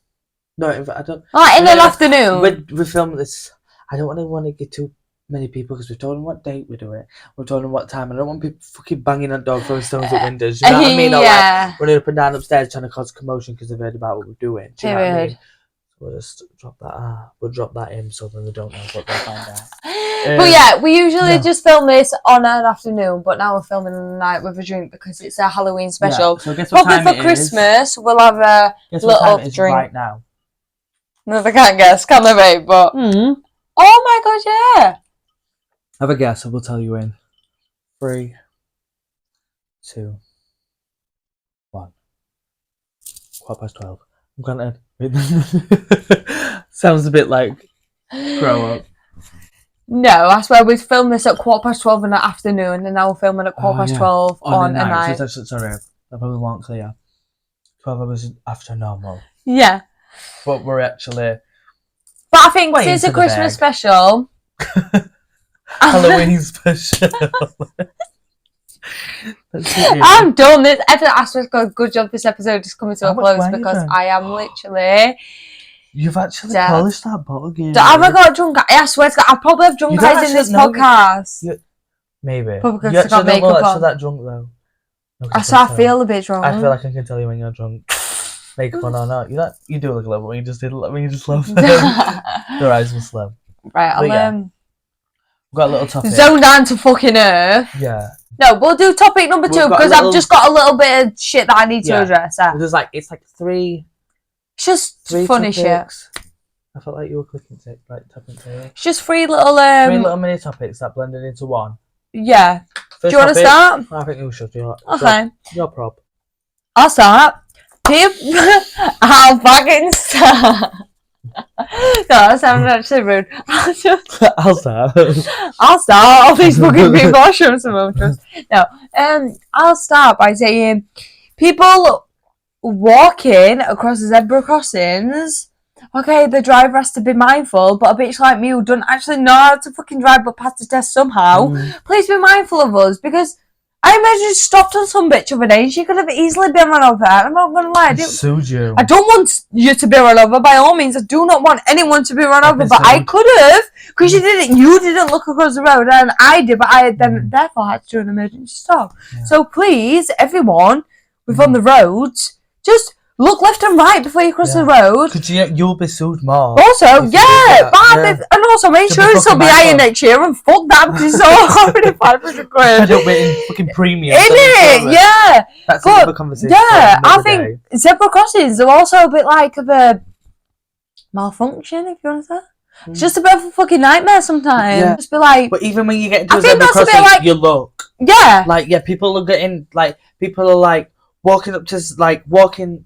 No, I don't. Like in the afternoon. We're filming this. I don't want to get too many people because we've told them what date we're doing. We're told them what time. I don't want people fucking banging on doors, throwing stones at windows. You know what I mean? Or like running up and down upstairs trying to cause commotion because they've heard about what we're doing. Do you know what I mean? We'll just drop that. We'll drop that in so then they don't know what they'll find out. But yeah, we usually just film this on an afternoon, but now we're filming on the night with a drink because it's a Halloween special. Yeah. So guess what probably time for Christmas, we'll have a little drink right now. No, they can't guess, can they, babe? But oh my god, yeah! Have a guess, and we'll tell you in 3, 2, 1. 12:15. I'm gonna. Sounds a bit like grow up. No, I swear we filmed this at 12:15 in the afternoon, and now we're filming at 12:12 on a night. Sorry, that probably won't clear. 12 hours after normal. Yeah. But we're actually. But I think since a Christmas special. Halloween special. I'm done. I swear to God, good job this episode is coming to a close because I am literally. You've actually polished that bottle again. Have I got drunk? I swear to God, I probably have drunk guys in this podcast. Maybe. Probably because I got makeup on. Actually that drunk though. No, I feel a bit drunk. I feel like I can tell you when you're drunk. Makeup on or not. You do look a little when you just laugh. Your eyes were slow. Right, I'll we've got a little topic. Zone down to fucking earth. Yeah. No, we'll do topic number 2 because I've just got a little bit of shit that I need to address. It's like 3. It's just funny topics. Shit. I felt like you were clicking tapping to. It's just 3 little 3 little mini topics that blended into one. Yeah. First do you want to start? I think you should. Okay. Your prop. I'll start. I'll fucking start. No, that sounded actually rude. I'll start. I'll start. All these fucking people are showing some interest. No, I'll start by saying people walking across zebra crossings. Okay, the driver has to be mindful, but a bitch like me who doesn't actually know how to fucking drive but pass the test somehow, please be mindful of us because. I imagine stopped on some bitch of a day and she could have easily been run over. I'm not going to lie. I don't want you to be run over. By all means, I do not want anyone to be run over. But I could have, because you didn't look across the road and I did, but I then therefore had to do an emergency stop. Yeah. So please, everyone, with on the roads, just look left and right before you cross the road. Because you'll be sued more. Also, and also make sure it's will be higher next year and fuck that because it's already 500 quid. I don't wait in fucking premium. In it, yeah. That's another conversation. Yeah, I think zebra crossings are also a bit like a malfunction, if you want to say. It's just a bit of a fucking nightmare sometimes. Yeah. Just be like. But even when you get into a zebra crossing, you look. Yeah. People are getting people are walking.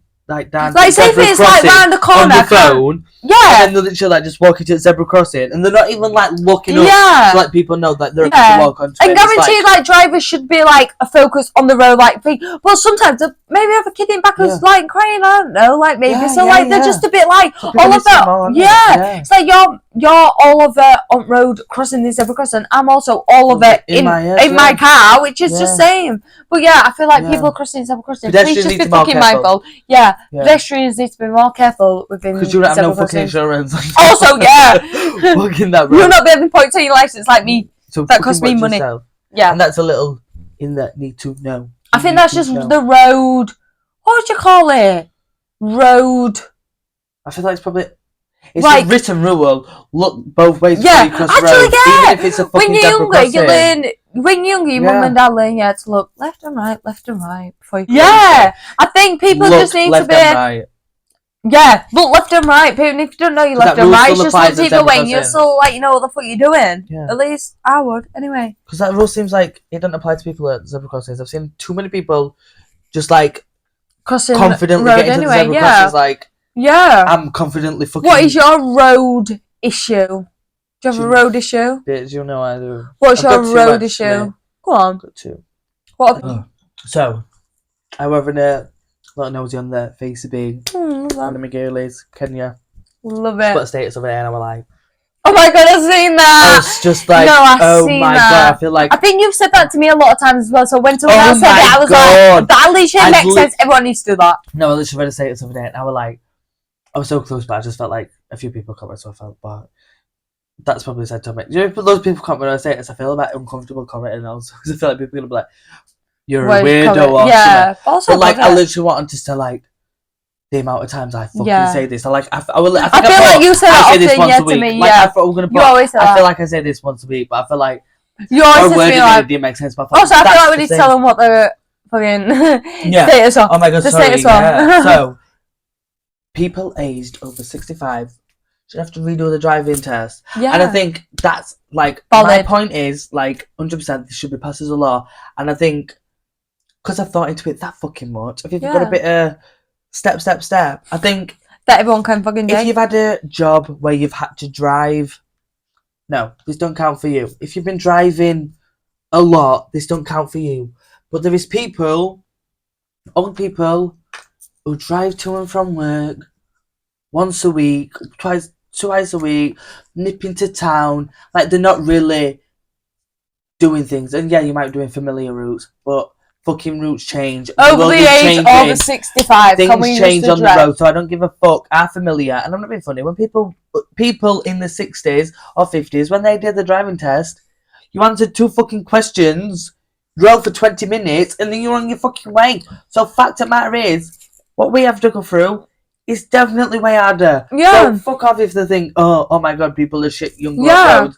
Down say if it's round the corner on your phone, and then they're literally just walking to the zebra crossing, and they're not even looking up to let people know that they're about to walk onto it. And guaranteed, drivers should be a focus on the road, but sometimes they maybe have a kid in back who's crying. I don't know, maybe they're just a bit all of that. Yeah, it's like you're you're all over on road crossing the zebra crossing. I'm also all over in my car, which is just same. But yeah, I feel like people crossing zebra crossing, please just be fucking mindful. Yeah, pedestrians need to be more careful within because you don't have no fucking insurance. Also, yeah, fucking that road. You'll not be having points on your license like me. So that costs me money. Yourself. Yeah, and that's a little in that need to know. I think that's just the road. What would you call it? Road. I feel like it's probably. It's like, a written rule. Look both ways. Yeah, before you cross actually, road, yeah. Even if it's a fucking when you're younger, your mum and dad learn to look left and right before you cross. I think people just need to be. Right. Yeah, look left and right. Even if you don't know your left and right, just look either way. You're still like, you know what the fuck you're doing. Yeah. At least I would, anyway. Because that rule seems like it doesn't apply to people at zebra crossings. I've seen too many people just like crossing confidently get into the zebra crossings. Like, I'm confidently fucking. What is your road issue? Do you have a road issue? Bitch, you know I do. What's your road issue? Mate. Go on. I've got two. What? So, I was having a little nosy on the face of being one of my girlies, Kenya. Love it. She put a status of it and I was like, oh my god, I've seen that. I was just like, oh my god, I feel like. I think you've said that to me a lot of times as well. So when someone else said it, I was like, that literally makes sense. Everyone needs to do that. No, I literally read a status of it and I was like, I was so close, but I just felt like a few people commented, so I felt bad. That's probably said to me. You know, if those people comment on a status, I feel a bit uncomfortable commenting also because I feel like people are gonna be like, "You're a weirdo," or but like, I literally wanted to say like the amount of times I fucking say this. I feel like you say that often, to me. Like, I thought we're gonna. You always say that. I feel like I say this once a week, but I feel like you always say like didn't make sense. But also, I feel like we need to tell them what the fucking status of. Oh my god, sorry. So. People aged over 65 should have to redo the driving test. Yeah. And I think that's, like, my point is, like, 100% this should be passed as a law. And I think, because I've thought into it that fucking much, if you've got a bit of step, I think... that everyone can fucking do. If you've had a job where you've had to drive... No, this don't count for you. If you've been driving a lot, this don't count for you. But there is people, old people... who drive to and from work once a week, twice a week, nip into town. Like, they're not really doing things. And yeah, you might be doing familiar routes, but fucking routes change. Over the age over 65, things change on the road, so I don't give a fuck. Are familiar, and I'm not being funny. When people in the 60s or 50s, when they did the driving test, you answered 2 fucking questions, drove for 20 minutes, and then you're on your fucking way. So fact of the matter is, what we have to go through is definitely way harder. Yeah. So fuck off if they think, oh my god, people are shit young roads.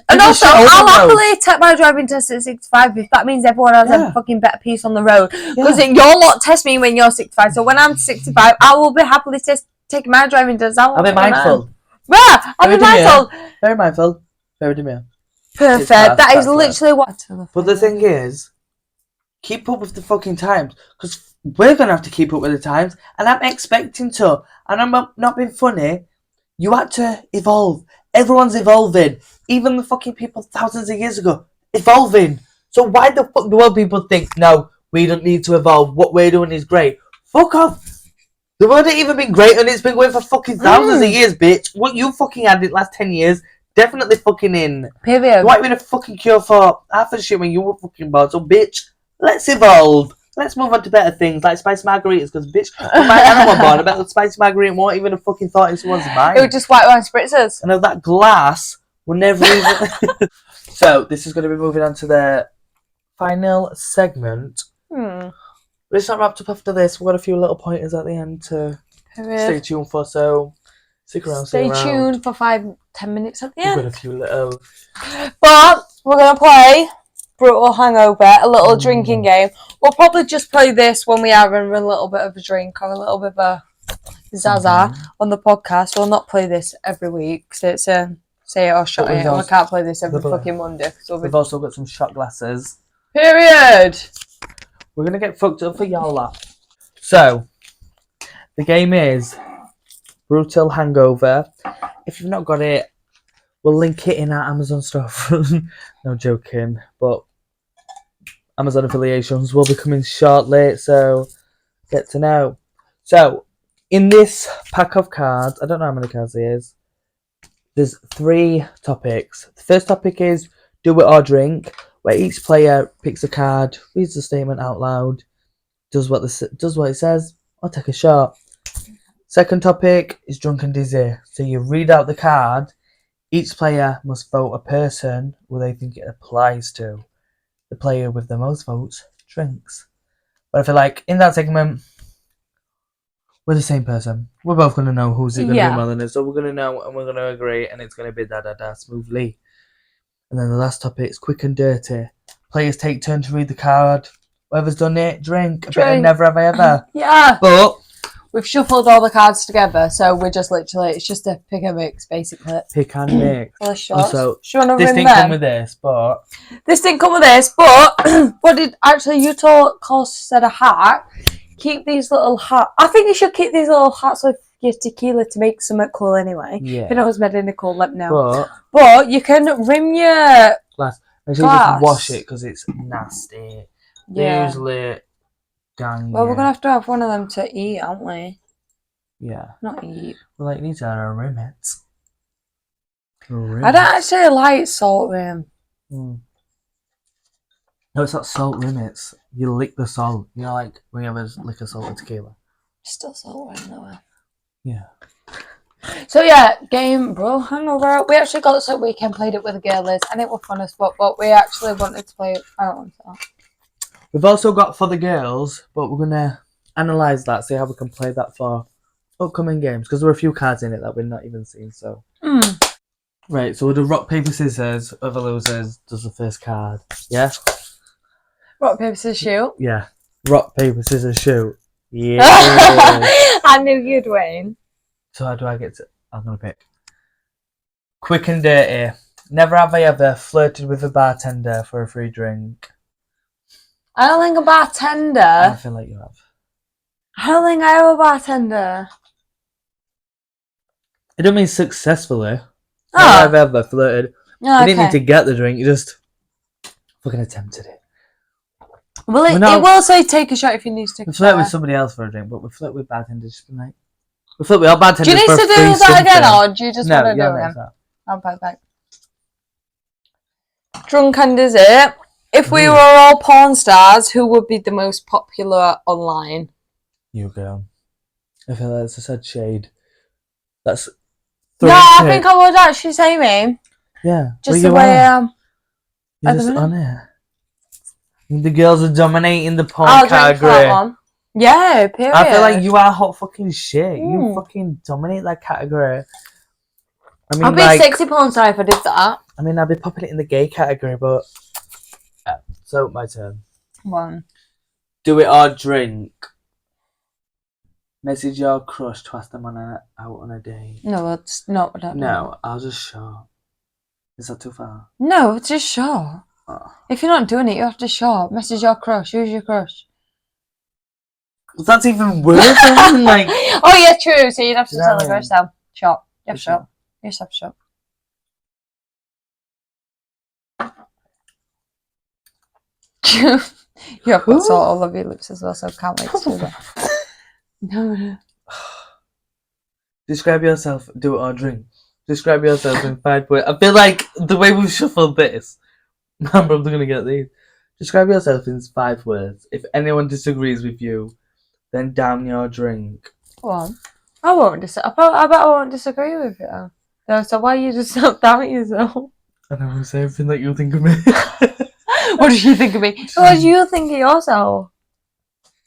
And also, I'll happily take my driving test at 65 if that means everyone has a fucking better piece on the road. Because you'll not test me when you're 65. So when I'm 65, I will be happily taking my driving test. I'll be mindful. Yeah, I'll be mindful. Very mindful. Very demure. Perfect. That is literally what... But the thing is, keep up with the fucking times. Because we're going to have to keep up with the times. And I'm expecting to. And I'm not being funny. You had to evolve. Everyone's evolving. Even the fucking people thousands of years ago. Evolving. So why the fuck do all people think, no, we don't need to evolve. What we're doing is great. Fuck off. The world ain't even been great and it's been going for fucking thousands of years, bitch. What you fucking had in the last 10 years, definitely fucking in. Period. You might be in a fucking cure for half the shit when you were fucking born. So, bitch, let's evolve. Let's move on to better things like spicy margaritas, because bitch, when my animal born, I bet the spicy margarita won't even have fucking thought in someone's mind. It was just white wine spritzers. And that glass will never even... So, this is going to be moving on to the final segment. It's not wrapped up after this. We've got a few little pointers at the end to stay tuned for, so stick around. Stay tuned for 5-10 minutes at the end. We've got a few little... But we're going to play Brutal Hangover, a little drinking game. We'll probably just play this when we are having a little bit of a drink or a little bit of a zaza on the podcast. We'll not play this every week because it's a say it or shot it. And we can't play this every fucking Monday. We've also got some shot glasses. Period. We're going to get fucked up for y'all lot. So, the game is Brutal Hangover. If you've not got it, we'll link it in our Amazon stuff. No joking, but Amazon affiliations will be coming shortly, so get to know. So, in this pack of cards, I don't know how many cards there is. there's 3 topics. The first topic is do it or drink, where each player picks a card, reads the statement out loud, does what it says, or take a shot. Second topic is drunk and dizzy. So you read out the card. Each player must vote a person who they think it applies to. The player with the most votes drinks. But I feel like in that segment, we're the same person. We're both going to know who's it going to be more than us. So we're going to know and we're going to agree and it's going to be da smoothly. And then the last topic is quick and dirty. Players take turn to read the card. Whoever's done it, drink. A bit of never have I ever. Yeah. But we've shuffled all the cards together, so we're just literally, it's just a pick and mix, basically. Pick and mix. Also, this didn't come with this, but... This didn't come with this, but... what did... Actually, you told... Cos said a hat. Keep these little hats. I think you should keep these little hats with your tequila to make something cool anyway. Yeah. If you know what's made in the cool, let me know. But you can rim your... glass. Make sure you just wash it, because it's nasty. Yeah. Usually... Well, we're going to have one of them to eat, aren't we? Yeah. Not eat. Well, like, need to rim it. I don't actually like salt rim. No, it's not salt rim, it's you lick the salt. You know, like when you ever lick a salt with tequila. Still salt rim, though. Yeah. So, yeah, game, bro, hangover. We actually got this at weekend, played it with the girlies, and it was fun as fuck, but we actually wanted to play it. I don't want to. We've also got for the girls, but we're going to analyse that, see how we can play that for upcoming games, because there are a few cards in it that we're not even seeing, so. Right, so we'll do rock, paper, scissors. Whoever loses does the first card. Yeah? Rock, paper, scissors, shoot? Yeah. Rock, paper, scissors, shoot. Yeah. I knew you'd win. So how do I get to... I'm going to pick. Quick and dirty. Never have I ever flirted with a bartender for a free drink. I don't think a bartender. I feel like you have. I don't think I am a bartender. I don't mean successfully. Oh. Never have ever flirted. Oh, you didn't need to get the drink, you just fucking attempted it. Well, it will say take a shot if you need to take a shot. We flirt with somebody else for a drink, but we flirt with bartenders just like... We flirt with our bartenders. Do you need to do that again, or do you just want to do it? No, I'm perfect. Drunk and dessert. If we were all porn stars, who would be the most popular online? You girl. I feel like that's a sad shade. That's... No, I think I would actually say me. Yeah. Just the way I am. You're just on it. The girls are dominating the porn I'll category. drink for that one. Yeah, period. I feel like you are hot fucking shit. You fucking dominate that category. I mean, I'd be a sexy porn star if I did that. I mean, I'd be popping it in the gay category, but... Yeah. So, my turn. One. Do it or drink. Message your crush to ask them out on a date. No, it's not what I No, I'll just show. Is that too far? No, it's just short. Oh. If you're not doing it, you have to short. Message your crush. Who's your crush? That's even worse. Like... Oh, yeah, true. So you'd have to tell the first time. Short. You have to short. You just have to short. You have got salt all over your lips as well, so I can't wait to do that. No. Describe yourself, do it or drink. Describe yourself in 5 words. I feel like the way we've shuffled this, I'm probably going to get these. Describe yourself in 5 words. If anyone disagrees with you, then down your drink. Well, I won't disagree. I bet I won't disagree with you. So why you just not down yourself? And I will say everything that you think of me. What do you think of me? What do you think of yourself?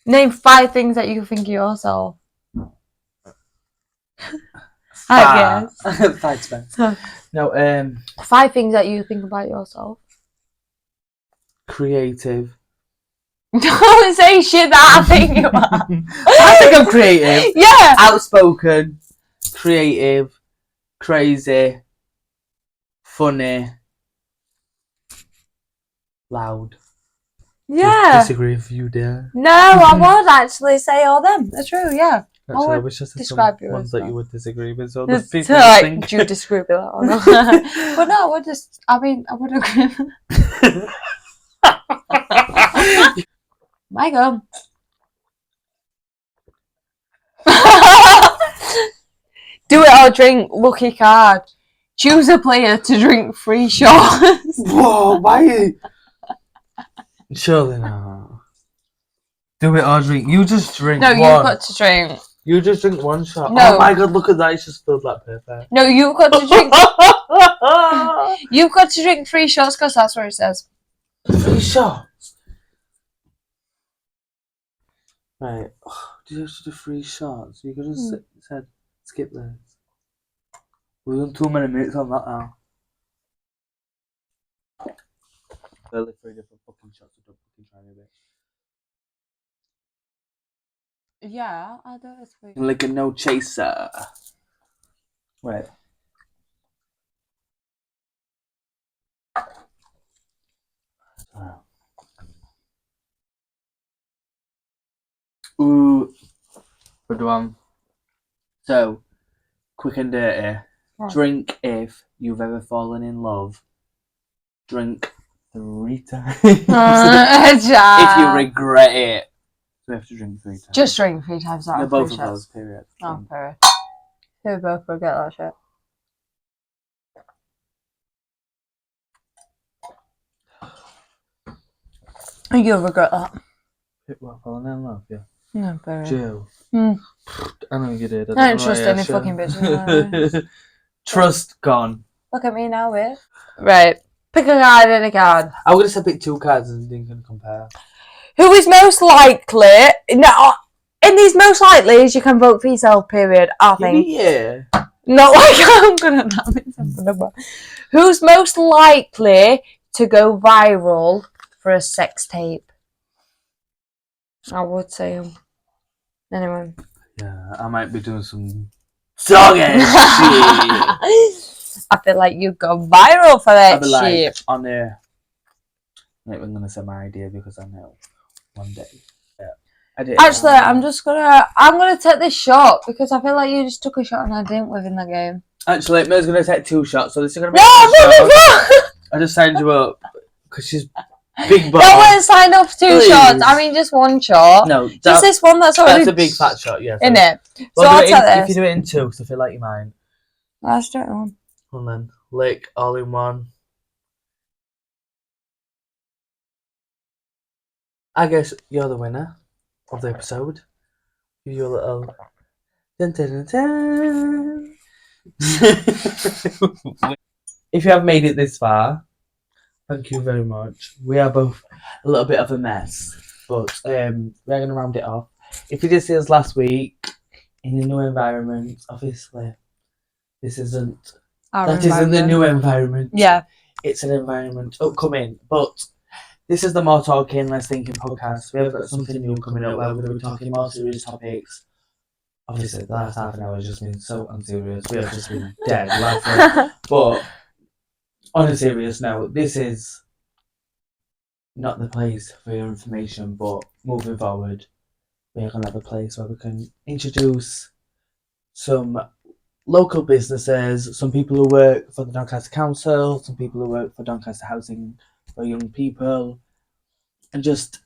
Name 5 things that you think of yourself. I guess. Thanks, man. No, 5 things that you think about yourself. Creative. Don't say shit that I think you are. I think I'm creative. Yeah. Outspoken. Creative. Crazy. Funny. Loud. Yeah. Just disagree with you, dear. No, I would actually say all them. They're true, yeah. Actually, I wish I said some ones that you would disagree with. So the people think... Do you disagree with that or not? But no, I would just... I mean, I would agree with that. My go. Do it or drink. Lucky card. Choose a player to drink 3 shots. Whoa, why? Surely not. Do it or drink. You just drink No, one. you've got to drink. You just drink 1 shot. No. Oh my god, look at that. It's just filled like perfect. No, you've got to drink. You've got to drink 3 shots because that's what it says. 3 shots? Right. Did you have to do 3 shots? You could have said skip this. We've done too many minutes on that now. Literally 3 different fucking shots. Don't fucking try me, bitch. Yeah, I do it 3. Like a no chaser. Wait. Ooh. Good one. So, quick and dirty. Right. Drink if you've ever fallen in love. Drink 3 times. If you regret it. So we have to drink 3 times. Just drink 3 times. No, both of those, period. Oh, period. We both forget that shit. You'll regret that. What, falling in love? Yeah. No, period. Jill. I know you did. I don't trust any fucking bitch. Trust gone. Look at me now, bitch. Right. Pick a card and a card. I'm going to pick 2 cards and then can compare. Who is most likely... No, in these most likely, you can vote for yourself, period, I think. Yeah. Not like I'm going to... Who's most likely to go viral for a sex tape? I would say him. Anyway. Yeah, I might be doing some song shit. I feel like you go viral for that shit. Like, on there. Like, I'm gonna say my idea because I know one day. Yeah, I did. Actually, I'm gonna take this shot because I feel like you just took a shot and I didn't win the game. Actually, Mil's gonna take 2 shots, so this is gonna be. No, I just signed you up because she's big. No one signed up for 2 shots. I mean, just 1 shot. No, just this one. That's a big fat shot. Yeah. In it. Well, so I'll take this. If you do it in 2, because I feel like you might. Let's do it in 1. And then lick all in 1. I guess you're the winner of the episode. Give you a little. Dun, dun, dun, dun. If you have made it this far, thank you very much. We are both a little bit of a mess, but we're going to round it off. If you did see us last week in a new environment, obviously, this isn't. Isn't the new environment. Yeah. It's an environment upcoming, but this is the More Talking, Less Thinking podcast. We have got something new coming up where we're going to be talking more serious topics. Obviously, the last half an hour has just been so unserious. We have just been dead laughing. But on a serious note, this is not the place for your information, but moving forward, we're going to have a place where we can introduce some local businesses, some people who work for the Doncaster Council, some people who work for Doncaster Housing for Young People, and just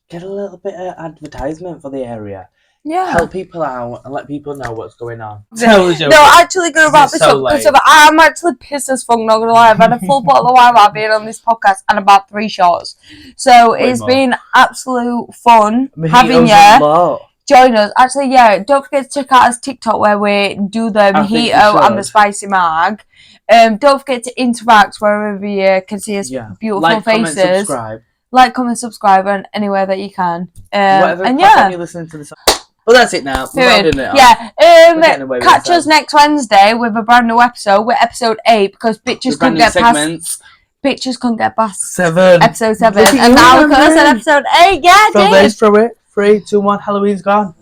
get a little bit of advertisement for the area. Yeah. Help people out and let people know what's going on. No, actually going to wrap this up because I'm actually pissed as fuck, not going to lie. I've had a full bottle of wine while being on this podcast and about 3 shots. So it's been absolute fun having you. Join us. Actually, yeah, don't forget to check out our TikTok where we do the mojito and the spicy mag. Don't forget to interact wherever you can see us beautiful faces. Comment, subscribe. Like, comment, subscribe, and anywhere that you can. Whatever and you're listening to this. Well, that's it now. Catch us next Wednesday with a brand new episode. We're episode 8 because bitches couldn't get past. Bitches couldn't get past 7. Episode 7, and now we're close on episode 8. Yeah, throw it. 3, 2, 1. Halloween's gone.